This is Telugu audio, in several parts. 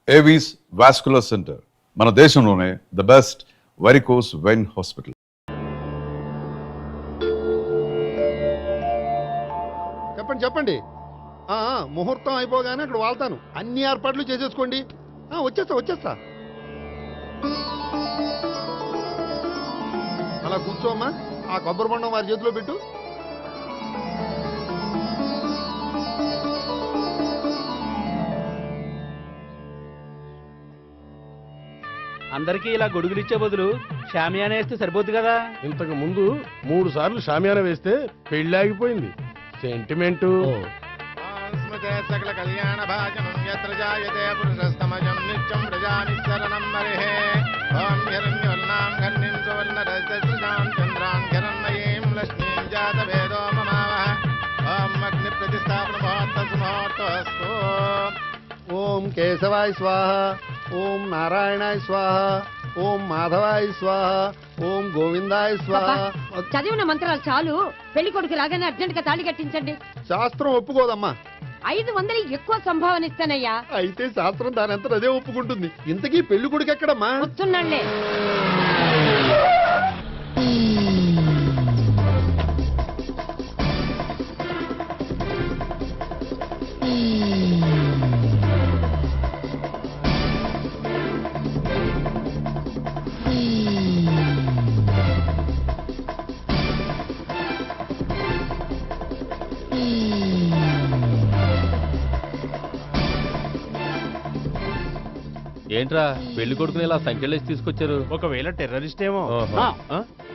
ఏవీస్ వాస్కులర్ సెంటర్ మన దేశంలోనే the best varicose vein hospital. చెప్పండి చెప్పండి. ముహూర్తం అయిపోగానే అక్కడ వాళ్తాను. అన్ని ఏర్పాట్లు చేసేసుకోండి. వచ్చేస్తా. అలా కూర్చోమ్మా. ఆ కొబ్బరి బొండం వారి చేతిలో పెట్టు. అందరికీ ఇలా గొడుగులు ఇచ్చే బదులు షామియానా వేస్తే సరిపోద్ది కదా. ఇంతకు ముందు 3 సార్లు షామియానా వేస్తే పెళ్లి ఆగిపోయింది. సెంటిమెంటు. సకల కళ్యాణ భాజనం యత్ర జాయతే పురుషస్తమజం నిత్యం ప్రజానిశరణం మరిహే. ఓం హిరణ్యవర్ణాం ఘర్ణిం సువర్ణరజసృజాం చంద్రాం హిరణ్మయీం లక్ష్మీం జాతవేదో మమావహ. ఓం అగ్ని ప్రతిష్టాపన ముహూర్తస్తు ముహూర్తస్తు. ఓం కేశవాయ స్వాహ. ఓం నారాయణాయ స్వాహ. ఓం మాధవాయ స్వాహ. ఓం గోవిందాయ స్వాహ. చదివిన మంత్రాలు చాలు. పెళ్లి కొడుకు రాగానే అర్జెంట్ గా తాళి కట్టించండి. శాస్త్రం ఒప్పుకోదమ్మా. 500 ఎక్కువ సంభావన ఇస్తానయ్యా. అయితే శాస్త్రం దానంతా అదే ఒప్పుకుంటుంది. ఇంతకీ పెళ్లి కొడుకు ఎక్కడమ్మా? వస్తున్నాళ్లే. ఏంట్రా పెళ్లి కొడుకుని ఇలా సంఖ్యలేసి తీసుకొచ్చారు? ఒకవేళ టెర్రరిస్ట్ ఏమో.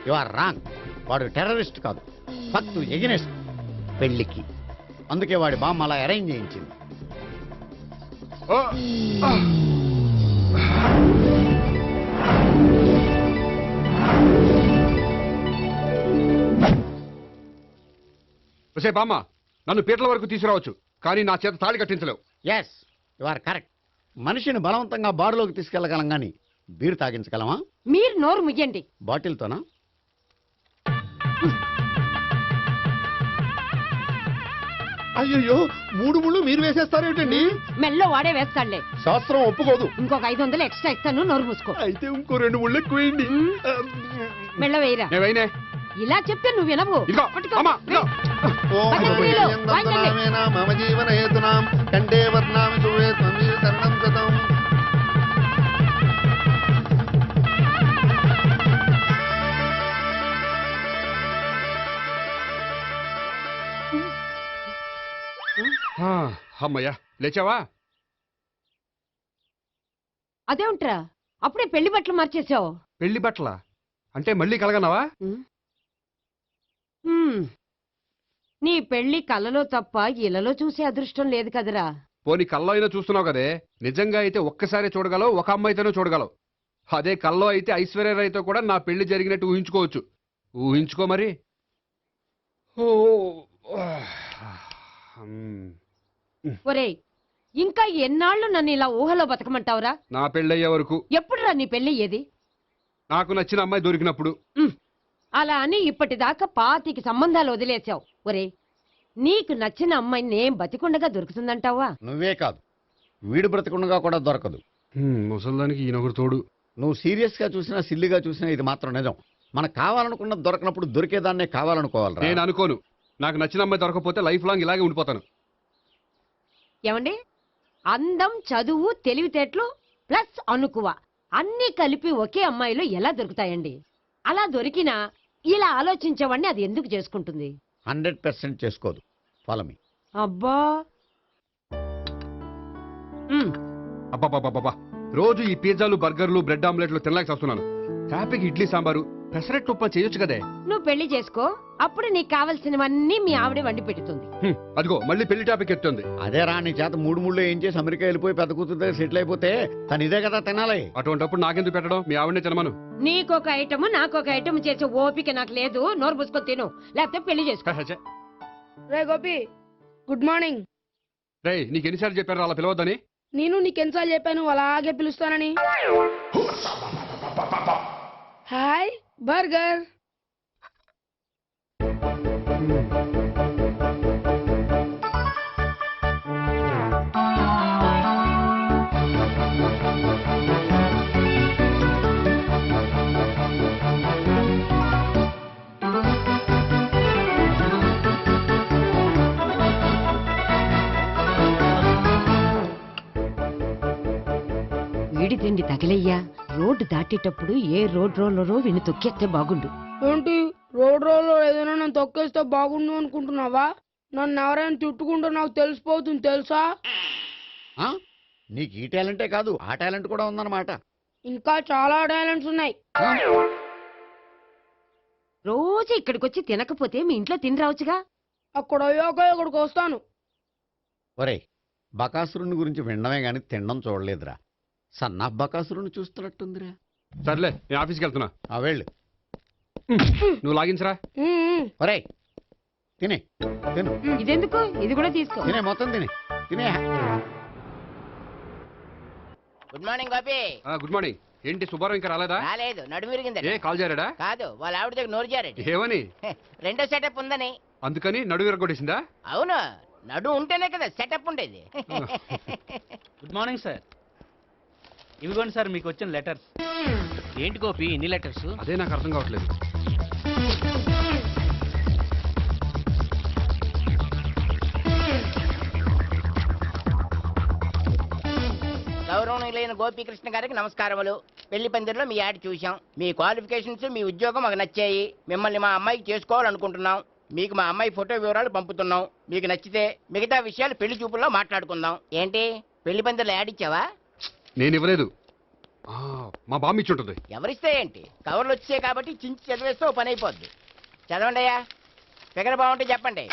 You are wrong. వాడు టెర్రరిస్ట్ కాదు, ఫక్తు ఎగనెస్ట్ పెళ్లికి. అందుకే వాడి బామ్మ అలా అరేంజ్ చేయించింది. బామ్మ, నన్ను పీటల వరకు తీసుకురావచ్చు, కానీ నా చేత తాళి కట్టించలేవు. Yes, you are correct. మనిషిని బలవంతంగా బారులోకి తీసుకెళ్లగలం గాని బీరు తాగించగలమా? మీరు నోరు ముయ్యండి. బాటిల్తోనా? అయ్యో, 3 ముళ్ళు మీరు వేసేస్తారేమిటండి? మెల్లో వాడే వేస్తాడులే. శాస్త్రం ఒప్పుకోదు. ఇంకొక 500 ఎక్స్ట్రా ఇస్తాను. నోరు మూసుకో. అయితే ఇంకో 2 ముళ్ళు ఎక్కువేయండి. మెల్ల వేయరా. నేవైనే ఇలా చెప్తే నువ్వు వినవు. మమ జీవన హేతునాం కండే వర్ణామి శుభే త్వమీవ శరణం గతం. అమ్మయ్యా, లేచావా? అదేంట్రా అప్పుడే పెళ్లి బట్టలు మార్చేసావు? పెళ్లి బట్టల అంటే మళ్ళీ కలగన్నావా? నీ పెళ్లి కలలో తప్ప ఇలలో చూసే అదృష్టం లేదు కదరా. పోనీ కల్లో అయినా చూస్తున్నావు కదే. నిజంగా అయితే ఒక్కసారి చూడగలవు, ఒక అమ్మాయితోనే చూడగలవు. అదే కల్లో అయితే ఐశ్వర్యరాయ్తో కూడా నా పెళ్లి జరిగినట్టు ఊహించుకోవచ్చు. ఊహించుకో మరి. ఒరేయ్, ఇంకా ఎన్నాళ్ళు నన్ను ఇలా ఊహలో బతకమంటావురా? నా పెళ్ళయ్యే వరకు. ఎప్పుడురా నీ పెళ్లి ఏది? నాకు నచ్చిన అమ్మాయి దొరికినప్పుడు. అలా అని ఇప్పటిదాకా 25 సంబంధాలు వదిలేసావు. ఒరే, నీకు నచ్చిన అమ్మాయి నేను బతికుండగా దొరుకుతుందంటావా? నువ్వే కాదు, వీడు బ్రతకుండగా కూడా దొరకదు. ముసల్దానికి ఈయనొకరు తోడు. నువ్వు సీరియస్ గా చూసినా సిల్లిగా చూసినా ఇది మాత్రం నిజం. మనకు కావాలనుకున్నది దొరకనప్పుడు దొరికేదాన్నే కావాలనుకోవాలి. నేను అనుకోను. నాకు నచ్చిన అమ్మాయి దొరకపోతే లైఫ్ లాంగ్ ఇలాగే ఉండిపోతాను. ఏమండి, అందం, చదువు, తెలివితేటలు ప్లస్ అనుకువ అన్నీ కలిపి ఒకే అమ్మాయిలో ఎలా దొరుకుతాయండి? అలా దొరికినా ఇలా ఆలోచించేవాడిని అది ఎందుకు చేసుకుంటుంది? 100% చేసుకోదు. Follow me. అబ్బా, అబ్బాబాబాబా, రోజు ఈ పిజ్జాలు, బర్గర్లు, బ్రెడ్ ఆమ్లెట్లు తినలేక వస్తున్నాను. హ్యాపీకి ఇడ్లీ సాంబారు, పెసరెట్ ఉప్మా చేయొచ్చు కదే. నువ్వు పెళ్లి చేసుకో, అప్పుడు నీకు కావలసినవన్నీ మీ ఆవిడే వండి పెడుతుంది. అదిగో మళ్ళీ పెళ్లి టాపిక్ ఎత్తుంది. అదే రా, నీ చేత 3 ముళ్ళు ఏం చేసి అమెరికా వెళ్ళిపోయి పెద్ద కూతురు దగ్గర సెటిల్ అయిపోతే తను ఇదే కదా తినాలి. అటువంటిప్పుడు నాకెందుకు పెట్టడం? మీ ఆవిడనే తినమను. నీకొక ఐటమ్ నాకొక ఐటమ్ చేసే ఓపిక నాకు లేదు. నోరు పుసుకొని తిను, లేకపోతే పెళ్లి చేసుకో. రే గోపి, గుడ్ మార్నింగ్. రే, నీకు ఎన్నిసార్లు చెప్పారు అలా పిలవద్దని? నేను నీకెన్నిసార్లు చెప్పాను అలాగే పిలుస్తానని? Hi burger. వీడి తిండి తగిలయ్యా. రోడ్డు దాటేటప్పుడు ఏ రోడ్ రోలరో విని తొక్కేస్తే బాగుండు. ఏంటి రోడ్ రోల్లో ఏదైనా నన్ను తొక్కేస్తే బాగుండు అనుకుంటున్నావా? నన్ను ఎవరైనా తిట్టుకుంటే నాకు తెలిసిపోతుంది తెలుసా? ఆ? నీకు ఈ టాలెంటే కాదు ఆ టాలెంట్ కూడా ఉందన్నమాట. ఇంకా చాలా టాలెంట్స్ ఉన్నాయి. రోజు ఇక్కడికొచ్చి తినకపోతే మీ ఇంట్లో తిని రావచ్చుగా. అక్కడ అయ్యాక ఇక్కడికి వస్తాను. ఒరేయ్, బకాసురుని గురించి వినడమే గాని తినడం చూడలేదురా. సన్నాఫ్ బకాసురుని చూస్తున్నట్టుందిరా. సర్లే నేను ఆఫీస్కి వెళ్తున్నా. ఆ వెళ్ళు. నువ్వు లాగించరా. ఒరేయ్, తినే తిను ఇదెందుకు? ఇది కూడా తీసుకో. తినే మొత్తం తినే. Good morning Gopi. Good morning. ఏంటి సుబ్బారావు ఇంకా రాలేదా? రాలేదు, నడుము విరిగిందట. ఏ కాల్ చేరాడా? కాదు, వాళ్ళ ఆవిడ దగ్గర నోరు జారెడ్. ఏమని? రెండో సెటప్ ఉందని. అందుకని నడువు విరగొట్టేసిందా? అవును, నడు ఉంటేనే కదా సెటప్ ఉండేది. Good morning sir. ఇవిగోండి సార్ మీకు వచ్చిన లెటర్స్. ఏంటి గోపి ఇన్ని లెటర్స్? అదే నాకు అర్థం కావట్లేదు. గౌరవనీయులైన గోపీకృష్ణ గారికి నమస్కారములు. పెళ్లి పందిరిలో మీ యాడ్ చూశాం. మీ క్వాలిఫికేషన్స్, మీ ఉద్యోగం మాకు నచ్చాయి. మిమ్మల్ని మా అమ్మాయికి చేసుకోవాలనుకుంటున్నాం. మీకు మా అమ్మాయి ఫోటో వివరాలు పంపుతున్నాం. మీకు నచ్చితే మిగతా విషయాలు పెళ్లి చూపుల్లో మాట్లాడుకుందాం. ఏంటి పెళ్లి పందిరిలో యాడ్ ఇచ్చావా? నేను ఇవ్వలేదు. మా బామ్మ ఇచ్చి ఉంటుంది. ఎవరిస్తే ఏంటి, కవర్లు వచ్చాయి కాబట్టి చించి చదివేస్తే ఓ పని అయిపోద్ది. చదవండి అయ్యా. ఫిగర్ బాగుంటే చెప్పండి.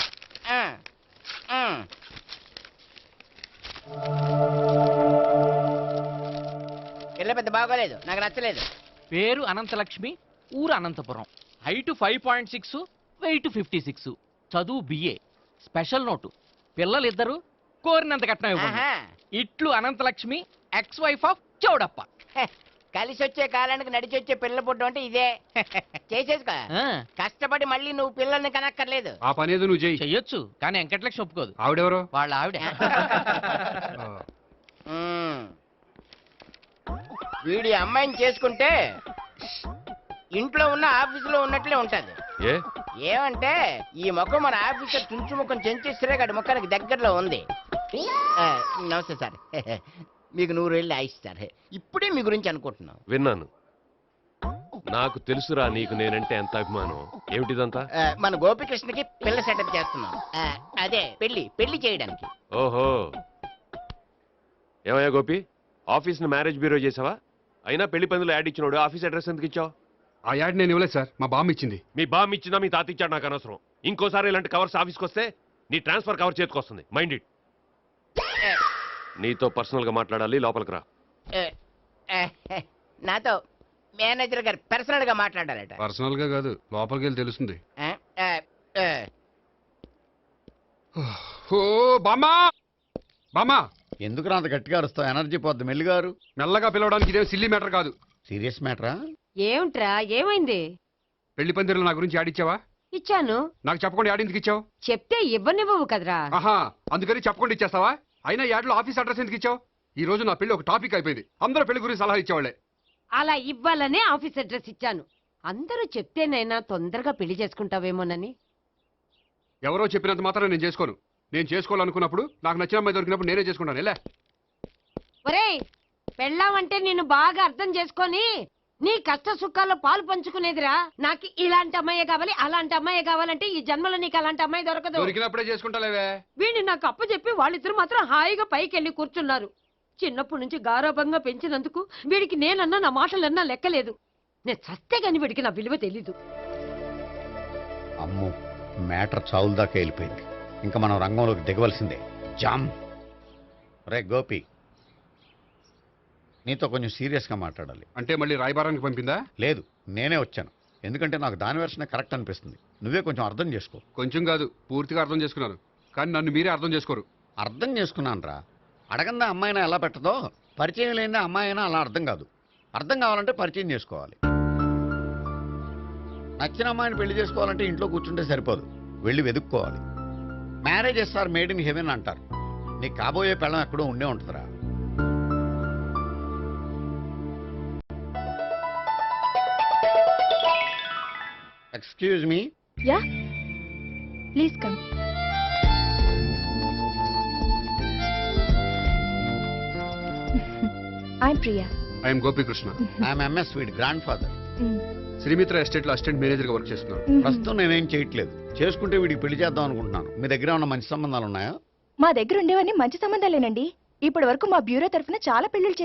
పిల్ల పెద్ద బాగోలేదు, నాకు నచ్చలేదు. పేరు అనంతలక్ష్మి, ఊరు అనంతపురం, హైట్ 5.6, వెయిట్ 56, చదువు బిఏ, స్పెషల్ నోటు పిల్లలిద్దరు, కోరినంత కట్నం ఇవ్వండి. ఆహా. ఇట్లు Anantalakshmi, ex wife of Chowdappa. హె, కలిసి వచ్చే కాలానికి నడిచి వచ్చే పిల్ల పుట్టం అంటే ఇదే. చేసేసుకో. ఆ, కష్టపడి మళ్ళీ నువ్వు పిల్లల్ని కనక్కర్లేదు. ఆ పని ఏదో నువ్వు చెయ్యి. చెయ్యొచ్చు కానీ వెంకటలక్ష్మి ఒప్పుకోదు. ఆవిడెవరో? వాళ్ళ ఆవిడ. మ్మ్. వీడి అమ్మాయిని చేసుకుంటే ఇంట్లో ఉన్న ఆఫీసులో ఉన్నట్లే ఉంటది. ఏమంటే ఈ ముఖం మన ఆఫీసర్ తుంచు ముఖం చెంచేశ్వరే గడి ముఖానికి దగ్గరలో ఉంది. నమస్తే సార్. మీకు 100 ఏళ్ళు ఆయుష్ సార్. ఇప్పుడే మీ గురించి అనుకుంటున్నాం. విన్నాను. నాకు తెలుసురా నీకు నేనంటే ఎంత అభిమానం. ఏమిటిదంతా? మన గోపికృష్ణకి పిల్ల సెటప్ చేస్తున్నాం. అదే పెళ్లి చేయడానికి. ఓహో, ఏమయ్యా గోపి, ఆఫీస్ ని మ్యారేజ్ బ్యూరో చేసావా? అయినా పెళ్లి పందులో యాడ్ ఇచ్చినోడు ఆఫీస్ అడ్రస్ ఎందుకు ఇచ్చావు? ఆ యాడ్ నేను ఇవ్వలేదు సార్, మా బామ్మ ఇచ్చింది. మీ బామ్ ఇచ్చిందా మీ తాత ఇచ్చాడు నాకు అనవసరం. ఇంకోసారి ఇలాంటి కవర్స్ ఆఫీస్కి వస్తే నీ ట్రాన్స్ఫర్ కవర్ చేతికొస్తుంది. Mind it. నీతో పర్సనల్ గా మాట్లాడాలి, లోపలికి రా. నాతో మేనేజర్ గారు పర్సనల్ గా మాట్లాడాలట. పర్సనల్ గా కాదు, లోపలికి వెళ్ళి తెలుస్తుంది. ఓ బామ్మా, బామ్మా. ఎందుకు అంత గట్టిగా అరుస్తావు? ఎనర్జీ పోద్ది. మెల్లిగారు. మెల్లగా పిలవడానికి ఇదే సిల్లీ మ్యాటర్ కాదు. సీరియస్ మ్యాటరా? ఏమిట్రా ఏమైంది? పెళ్లి పందిరిలో నా గురించి యాడ్ ఇచ్చావా? ఇచ్చాను. నాకు చెప్పకుండా యాడ్ ఎందుకు ఇచ్చావు? చెప్తే ఇవ్వనివ్వవు కదరా. ఆహా, అందుకని చెప్పకుండా ఇచ్చేస్తావా? అయినా యాడ్లో ఆఫీస్ అడ్రస్ ఎందుకు ఇచ్చావు? ఈ రోజు నా పెళ్లి ఒక టాపిక్ అయిపోయింది. అందరూ పెళ్లి గురించి సలహా ఇచ్చేవాళ్లే. అలా ఇవ్వాలనే ఆఫీస్ అడ్రస్ ఇచ్చాను. అందరూ చెప్తేనైనా తొందరగా పెళ్లి చేసుకుంటావేమోనని. ఎవరో చెప్పినంత మాత్రం నేను చేసుకోను. నేను చేసుకోవాలనుకున్నప్పుడు, నాకు నచ్చిన అమ్మాయి దొరికినప్పుడు నేనే చేసుకుంటాను. ఎలా? ఒరేయ్, పెళ్ళామంటే నిన్ను బాగా అర్థం చేసుకొని నీ కష్ట సుఖాల్లో పాలు పంచుకునేదిరా. నాకు ఇలాంటి అమ్మాయి కావాలి, అలాంటి అమ్మాయి కావాలంటే ఈ జన్మలో నీకు అలాంటి అమ్మాయి దొరకదు. దొరికినప్పుడే చేసుకుంటాలేవే. వీడిని నాకు అప్పచెప్పి వాళ్ళిద్దరు మాత్రం హాయిగా పైకి వెళ్ళి కూర్చున్నారు. చిన్నప్పటి నుంచి గారాభంగా పెంచినందుకు వీడికి నేనన్నా నా మాటలన్నా లెక్కలేదు. నేను చస్తే గాని వీడికి నా విలువ తెలీదు. అమ్మో, మ్యాటర్ చావుల దాకా వెళ్ళిపోయింది. ఇంకా మనం రంగంలోకి దిగవలసిందే. జామ్. రే గోపి, నీతో కొంచెం సీరియస్గా మాట్లాడాలి. అంటే మళ్ళీ రాయబారానికి పంపిందా? లేదు, నేనే వచ్చాను. ఎందుకంటే నాకు దాని వెర్షనే కరెక్ట్ అనిపిస్తుంది. నువ్వే కొంచెం అర్థం చేసుకో. కొంచెం కాదు, పూర్తిగా అర్థం చేసుకున్నాను. కానీ నన్ను మీరే అర్థం చేసుకోరు. అర్థం చేసుకున్నాను రా. అడగందా అమ్మాయినా ఎలా పెట్టదో, పరిచయం లేని అమ్మాయి అయినా అలా అర్థం కాదు. అర్థం కావాలంటే పరిచయం చేసుకోవాలి. నచ్చిన అమ్మాయిని పెళ్లి చేసుకోవాలంటే ఇంట్లో కూర్చుంటే సరిపోదు, వెళ్ళి వెతుక్కోవాలి. Marriages are made in heaven అంటారు. నీ కాబోయే పెళ్ళం ఎక్కడో ఉండే ఉంటుందిరా. Excuse me. Yeah, please come. I'm Priya. I'm Gopikrishna. I'm MS వీడి గ్రాండ్ ఫాదర్. శ్రీమిత్ర ఎస్టేట్ లో అసిస్టెంట్ మేనేజర్ గా వర్క్ చేస్తున్నాను. ప్రస్తుతం నేనేం చేయట్లేదు. చేసుకుంటే వీడికి పెళ్లి చేద్దాం అనుకుంటున్నాను. మీ దగ్గర ఉన్న మంచి సంబంధాలు ఉన్నాయా? మా దగ్గర ఉండేవన్నీ మంచి సంబంధాలేనండి. ఇప్పటి వరకు మా బ్యూరో తరఫున చాలా పెళ్లిళ్ళు చేశారు.